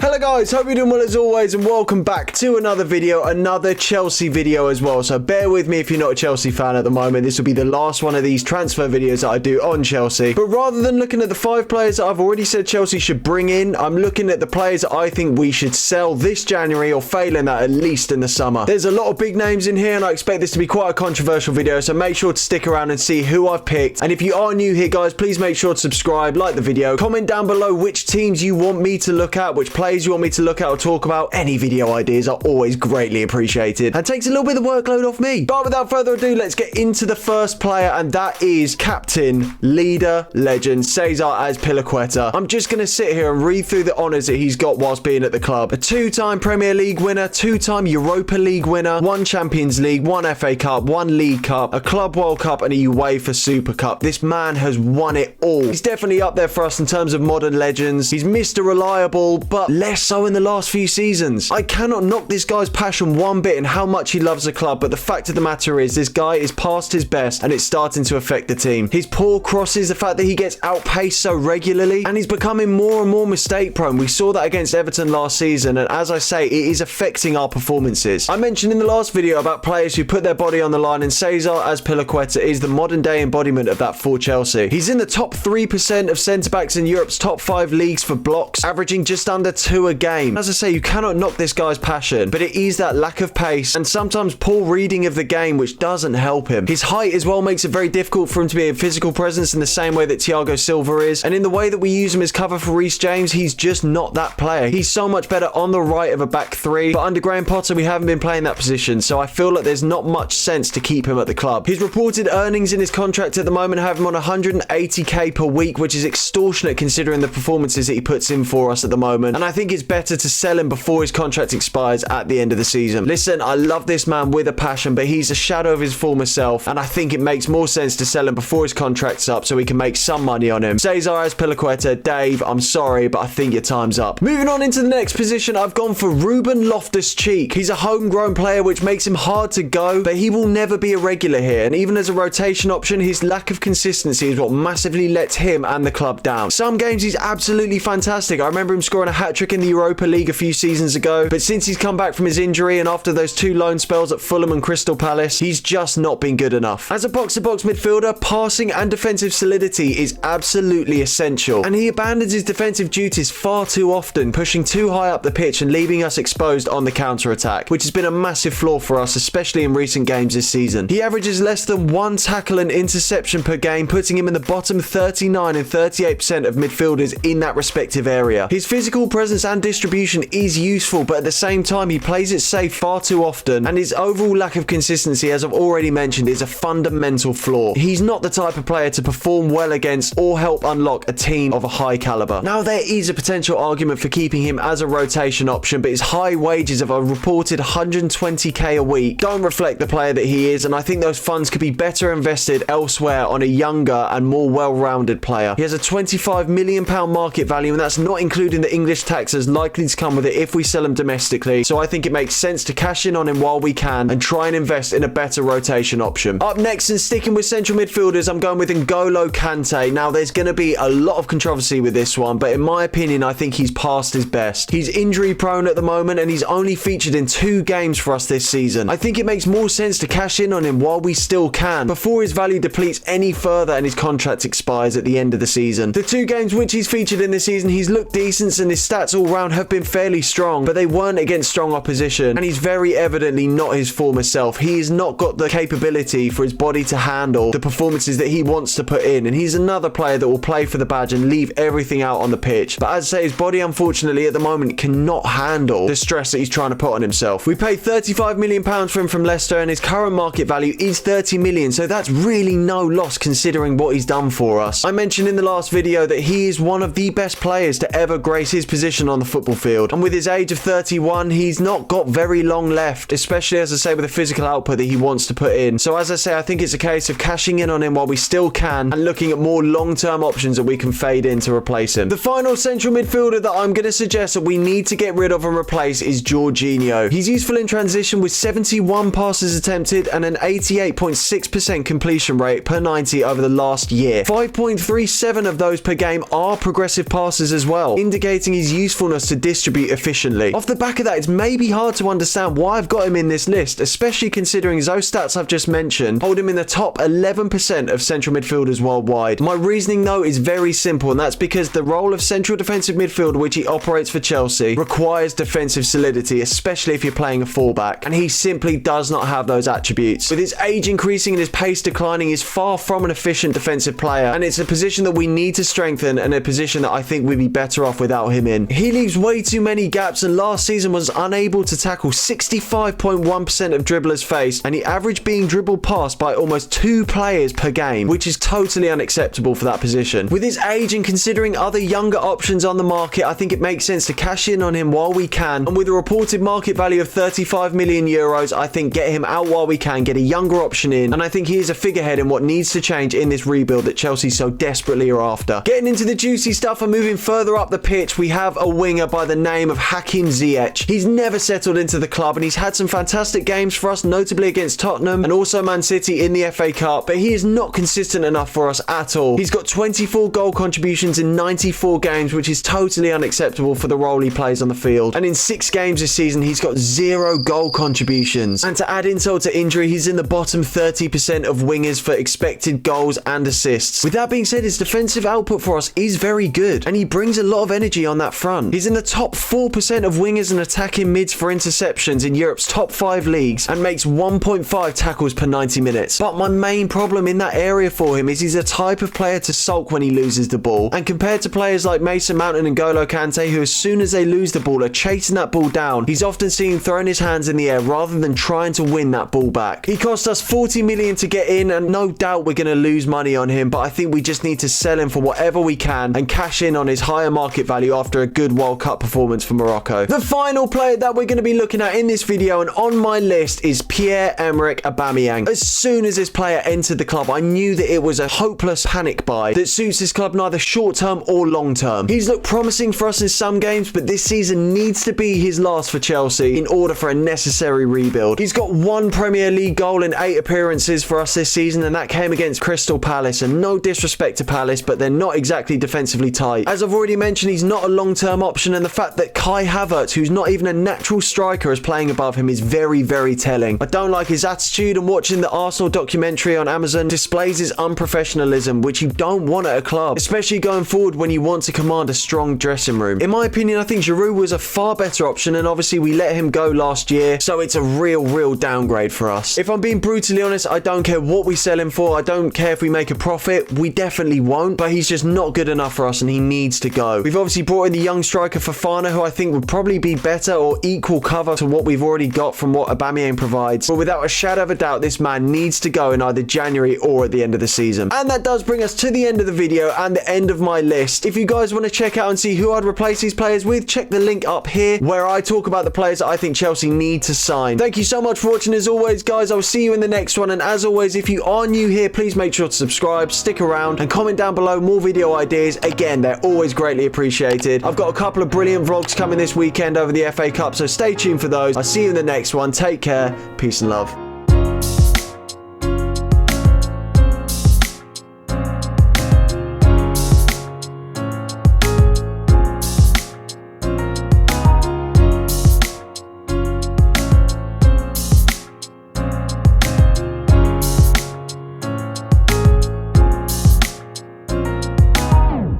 Hello guys, hope you're doing well as always and welcome back to another video, another Chelsea video as well. So bear with me if you're not a Chelsea fan at the moment. This will be the last one of these transfer videos that I do on Chelsea. But rather than looking at the 5 players that I've already said Chelsea should bring in, I'm looking at the players that I think we should sell this January or failing that at least in the summer. There's a lot of big names in here and I expect this to be quite a controversial video, so make sure to stick around and see who I've picked. And if you are new here guys, please make sure to subscribe, like the video, comment down below which teams you want me to look at, which players you want me to look at or talk about. Any video ideas are always greatly appreciated and takes a little bit of the workload off me. But without further ado, let's get into the first player, and that is captain, leader, legend, Cesar Azpilante. I'm just going to sit here and read through the honours that he's got whilst being at the club. A 2-time Premier League winner, 2-time Europa League winner, 1 Champions League, 1 FA Cup, 1 League Cup, a Club World Cup and a UEFA Super Cup. This man has won it all. He's definitely up there for us in terms of modern legends. He's Mr. Reliable, but less so in the last few seasons. I cannot knock this guy's passion one bit and how much he loves the club, but the fact of the matter is this guy is past his best and it's starting to affect the team. His poor crosses, the fact that he gets outpaced so regularly, and he's becoming more and more mistake prone. We saw that against Everton last season, and as I say, it is affecting our performances. I mentioned in the last video about players who put their body on the line, and Cesar Azpilante is the modern day embodiment of that for Chelsea. He's in the top 3% of centre-backs in Europe's top 5 leagues for blocks, averaging just under 2 a game. As I say, you cannot knock this guy's passion, but it is that lack of pace and sometimes poor reading of the game which doesn't help him. His height as well makes it very difficult for him to be a physical presence in the same way that Thiago Silva is, and in the way that we use him as cover for Reece James, he's just not that player. He's so much better on the right of a back 3, but under Graham Potter we haven't been playing that position, so I feel like there's not much sense to keep him at the club. His reported earnings in his contract at the moment have him on 180k per week, which is extortionate considering the performances that he puts in for us at the moment, and I think it's better to sell him before his contract expires at the end of the season. Listen, I love this man with a passion, but he's a shadow of his former self, and I think it makes more sense to sell him before his contract's up so we can make some money on him. Cesar Azpilante, Dave, I'm sorry, but I think your time's up. Moving on into the next position, I've gone for ReubenLoftusCheek. He's a homegrown player, which makes him hard to go, but he will never be a regular here, and even as a rotation option, his lack of consistency is what massively lets him and the club down. Some games he's absolutely fantastic. I remember him scoring a hat-trick in the Europa League a few seasons ago, but since he's come back from his injury and after those 2 loan spells at Fulham and Crystal Palace, he's just not been good enough. As a box-to-box midfielder, passing and defensive solidity is absolutely essential, and he abandons his defensive duties far too often, pushing too high up the pitch and leaving us exposed on the counter-attack, which has been a massive flaw for us, especially in recent games this season. He averages less than 1 tackle and interception per game, putting him in the bottom 39 and 38% of midfielders in that respective area. His physical presence and distribution is useful, but at the same time he plays it safe far too often, and his overall lack of consistency, as I've already mentioned, is a fundamental flaw. He's not the type of player to perform well against or help unlock a team of a high caliber. Now there is a potential argument for keeping him as a rotation option, but his high wages of a reported 120k a week don't reflect the player that he is, and I think those funds could be better invested elsewhere on a younger and more well-rounded player. He has a £25 million market value, and that's not including the English taxes likely to come with it if we sell him domestically, so I think it makes sense to cash in on him while we can and try and invest in a better rotation option. Up next, and sticking with central midfielders, I'm going with Kante. Now there's going to be a lot of controversy with this one, but in my opinion I think he's past his best. He's injury prone at the moment and he's only featured in 2 games for us this season. I think it makes more sense to cash in on him while we still can, before his value depletes any further and his contract expires at the end of the season. The 2 games which he's featured in this season, he's looked decent and his stats all round have been fairly strong, but they weren't against strong opposition, and he's very evidently not his former self. He has not got the capability for his body to handle the performances that he wants to put in, and he's another player that will play for the badge and leave everything out on the pitch, but as I say, his body unfortunately at the moment cannot handle the stress that he's trying to put on himself. We paid £35 million for him from Leicester, and his current market value is 30 million, so that's really no loss considering what he's done for us. I mentioned in the last video that he is one of the best players to ever grace his position on the football field, and with his age of 31 he's not got very long left, especially as I say with the physical output that he wants to put in. So as I say, I think it's a case of cashing in on him while we still can and looking at more long-term options that we can fade in to replace him. The final central midfielder that I'm going to suggest that we need to get rid of and replace is Jorginho. He's useful in transition with 71 passes attempted and an 88.6% completion rate per 90 over the last year. 5.37 of those per game are progressive passes as well, indicating his gracefulness to distribute efficiently. Off the back of that, it's maybe hard to understand why I've got him in this list, especially considering those stats I've just mentioned hold him in the top 11% of central midfielders worldwide. My reasoning though is very simple, and that's because the role of central defensive midfielder which he operates for Chelsea requires defensive solidity, especially if you're playing a fullback, and he simply does not have those attributes. With his age increasing and his pace declining, he's far from an efficient defensive player, and it's a position that we need to strengthen, and a position that I think we'd be better off without him in. He leaves way too many gaps, and last season was unable to tackle 65.1% of dribblers faced, and he averaged being dribbled past by almost 2 players per game, which is totally unacceptable for that position. With his age and considering other younger options on the market, I think it makes sense to cash in on him while we can, and with a reported market value of 35 million euros, I think get him out while we can, get a younger option in, and I think he is a figurehead in what needs to change in this rebuild that Chelsea so desperately are after. Getting into the juicy stuff and moving further up the pitch, we have a winger by the name of Hakim Ziyech. He's never settled into the club, and he's had some fantastic games for us, notably against Tottenham and also Man City in the FA Cup, but he is not consistent enough for us at all. He's got 24 goal contributions in 94 games, which is totally unacceptable for the role he plays on the field, and in 6 games this season he's got 0 goal contributions, and to add insult to injury, he's in the bottom 30% of wingers for expected goals and assists. With that being said, his defensive output for us is very good, and he brings a lot of energy on that front. He's in the top 4% of wingers and attacking mids for interceptions in Europe's top 5 leagues, and makes 1.5 tackles per 90 minutes. But my main problem in that area for him is he's a type of player to sulk when he loses the ball, and compared to players like Mason Mount and N'Golo Kante, who as soon as they lose the ball are chasing that ball down, he's often seen throwing his hands in the air rather than trying to win that ball back. He cost us 40 million to get in, and no doubt we're going to lose money on him, but I think we just need to sell him for whatever we can and cash in on his higher market value after a good World Cup performance for Morocco. The final player that we're going to be looking at in this video and on my list is Pierre-Emerick Aubameyang. As soon as this player entered the club, I knew that it was a hopeless panic buy that suits this club neither short term or long term. He's looked promising for us in some games, but this season needs to be his last for Chelsea in order for a necessary rebuild. He's got 1 Premier League goal in 8 appearances for us this season, and that came against Crystal Palace, and no disrespect to Palace, but they're not exactly defensively tight. As I've already mentioned, he's not a long-term option, and the fact that Kai Havertz, who's not even a natural striker, is playing above him is very, very telling. I don't like his attitude, and watching the Arsenal documentary on Amazon displays his unprofessionalism, which you don't want at a club, especially going forward when you want to command a strong dressing room. In my opinion, I think Giroud was a far better option, and obviously we let him go last year, so it's a real downgrade for us. If I'm being brutally honest, I don't care what we sell him for. I don't care if we make a profit. We definitely won't, but he's just not good enough for us, and he needs to go. We've obviously brought in the young striker Fofana, who I think would probably be better or equal cover to what we've already got from what Aubameyang provides, but without a shadow of a doubt, this man needs to go in either January or at the end of the season. And that does bring us to the end of the video and the end of my list. If you guys want to check out and see who I'd replace these players with, check the link up here where I talk about the players that I think Chelsea need to sign. Thank you so much for watching as always, guys. I'll see you in the next one, and as always, if you are new here, please make sure to subscribe, stick around, and comment down below more video ideas. Again, they're always greatly appreciated. I've got a couple of brilliant vlogs coming this weekend over the FA Cup, so stay tuned for those. I'll see you in the next one. Take care. Peace and love.